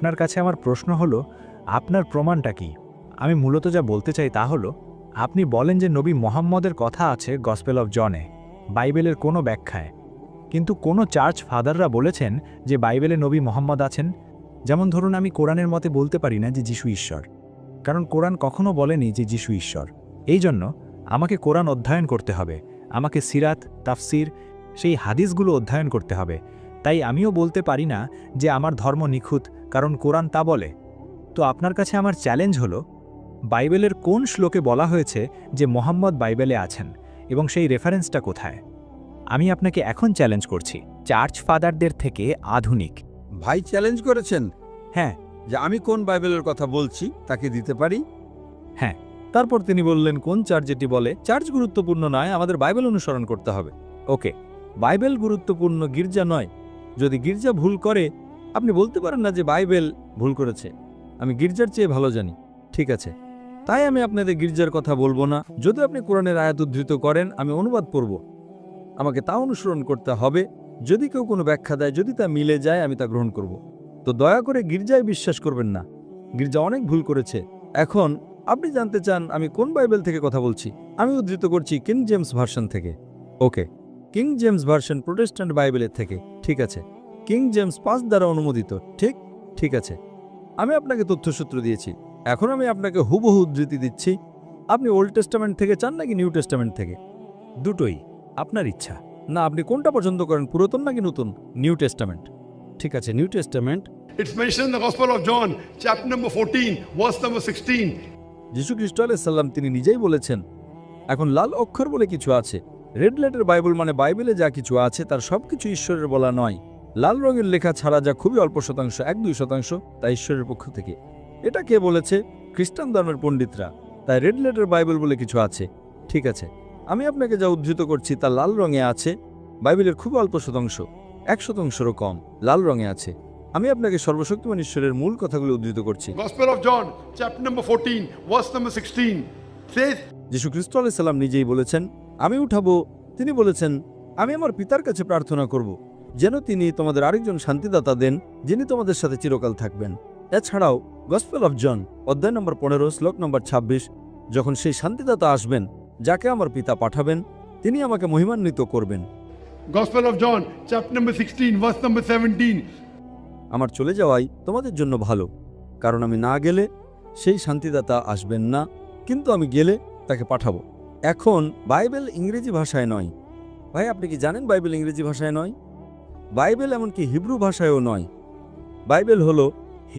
আপনার কাছে আমার প্রশ্ন হলো, আপনার প্রমাণটা কি? আমি মূলত যা বলতে চাই তা হলো, আপনি বলেন যে নবী মোহাম্মদের কথা আছে গসপেল অফ জনে, বাইবেলের কোনো ব্যাখ্যায়। কিন্তু কোনো চার্চ ফাদাররা বলেছেন যে বাইবেলে নবী মোহাম্মদ আছেন। যেমন ধরুন, আমি কোরআনের মতে বলতে পারি না যে যিশু ঈশ্বর, কারণ কোরআন কখনো বলেনি যে যিশু ঈশ্বর। এই জন্য আমাকে কোরআন অধ্যয়ন করতে হবে, আমাকে সিরাত, তাফসির, সেই হাদিসগুলো অধ্যয়ন করতে হবে। তাই আমিও বলতে পারি না যে আমার ধর্ম নিখুঁত, কারণ কোরআন তা বলে। তো আপনার কাছে আমার চ্যালেঞ্জ হলো, বাইবেলের কোন শ্লোকে বলা হয়েছে যে মোহাম্মদ বাইবেলে আছেন, এবং সেই রেফারেন্সটা কোথায়? আমি আপনাকে এখন চ্যালেঞ্জ করছি, চার্চ ফাদারদের থেকে আধুনিক। ভাই চ্যালেঞ্জ করেছেন হ্যাঁ, যে আমি কোন বাইবেলের কথা বলছি তাকে দিতে পারি। হ্যাঁ। তারপর তিনি বললেন কোন চার্চ যেটি বলে চার্চ গুরুত্বপূর্ণ নয়, আমাদের বাইবেল অনুসরণ করতে হবে। ওকে, বাইবেল গুরুত্বপূর্ণ, গির্জা নয়। যদি গির্জা ভুল করে, আপনি বলতে পারেন না যে বাইবেল ভুল করেছে, আমি গির্জার চেয়ে ভালো জানি। ঠিক আছে, তাই আমি আপনাদের গির্জার কথা বলবো না। যদি আপনি কোরআনের আয়াত উদ্ধৃত করেন, আমি অনুবাদ পড়ব, আমাকে তা অনুসরণ করতে হবে। যদি কেউ কোনো ব্যাখ্যা দেয়, যদি তা মিলে যায়, আমি তা গ্রহণ করব। তো দয়া করে গির্জায় বিশ্বাস করবেন না, গির্জা অনেক ভুল করেছে। এখন আপনি জানতে চান আমি কোন বাইবেল থেকে কথা বলছি। আমি উদ্ধৃত করছি কিং জেমস ভার্সন থেকে। ওকে, কিং জেমস ভার্সন প্রোটেস্ট্যান্ট বাইবেলের থেকে। ঠিক আছে, কিং জেমস 5 দ্বারা অনুমোদিত। ঠিক ঠিক আছে, আমি আপনাকে তথ্যসূত্র দিয়েছি। এখন আমি আপনাকে হুবহু উদ্ধৃতি দিচ্ছি। আপনি ওল্ড টেস্টামেন্ট থেকে চান নাকি নিউ টেস্টামেন্ট থেকে? দুটোই, আপনার ইচ্ছা। না, আপনি কোনটা পছন্দ করেন, পুরাতন নাকি নতুন? New testament. ঠিক আছে, new testament. It's mentioned in the Gospel of John, chapter number 14, verse number 16. যীশু খ্রিস্ট আলাইহিস সালাম তিনি নিজেই বলেছেন। এখন লাল অক্ষর বলে কিছু আছে। রেড লেটার বাইবেল মানে বাইবেলে যা কিছু আছে তার সবকিছু ঈশ্বরের বলা নয়। লাল রঙের লেখা ছাড়া যা খুবই অল্প শতাংশ, 1-2%, তা ঈশ্বরের পক্ষ থেকে। এটা কে বলেছে? খ্রিস্টান ধর্মের পণ্ডিতরা। তাই রেড লেটার বাইবেল বলে কিছু আছে। ঠিক আছে, আমি আপনাকে যা উদ্ধৃত করছি তা লাল রঙে আছে। বাইবেলের খুব অল্প শতাংশ, 1%-রও কম, লাল রঙে আছে। আমি আপনাকে সর্বশক্তিমান ঈশ্বরের মূল কথাগুলো উদ্ধৃত করছি। Gospel of John, chapter number 14, verse number 16 says, যীশু খ্রিস্ট আলাইহিস সালাম নিজেই বলেছেন, আমি উঠাবো। তিনি বলেছেন, আমি আমার পিতার কাছে প্রার্থনা করব, যেন তিনি তোমাদের আরেকজন শান্তিদাতা দেন, যিনি তোমাদের সাথে চিরকাল থাকবেন। এছাড়াও গসপেল অফ জন, অধ্যায় নম্বর 15, শ্লোক নম্বর 26, যখন সেই শান্তিদাতা আসবেন, যাকে আমার পিতা পাঠাবেন, তিনি আমাকে মহিমান্বিত করবেন। Gospel of John, chapter number 16, verse number 17. আমার চলে যাওয়াই তোমাদের জন্য ভালো, কারণ আমি না গেলে সেই শান্তিদাতা আসবেন না, কিন্তু আমি গেলে তাকে পাঠাবো। এখন বাইবেল ইংরেজি ভাষায় নয়। ভাই, আপনি কি জানেন বাইবেল ইংরেজি ভাষায় নয়? বাইবেল এমনকি হিব্রু ভাষায়ও নয়। বাইবেল হলো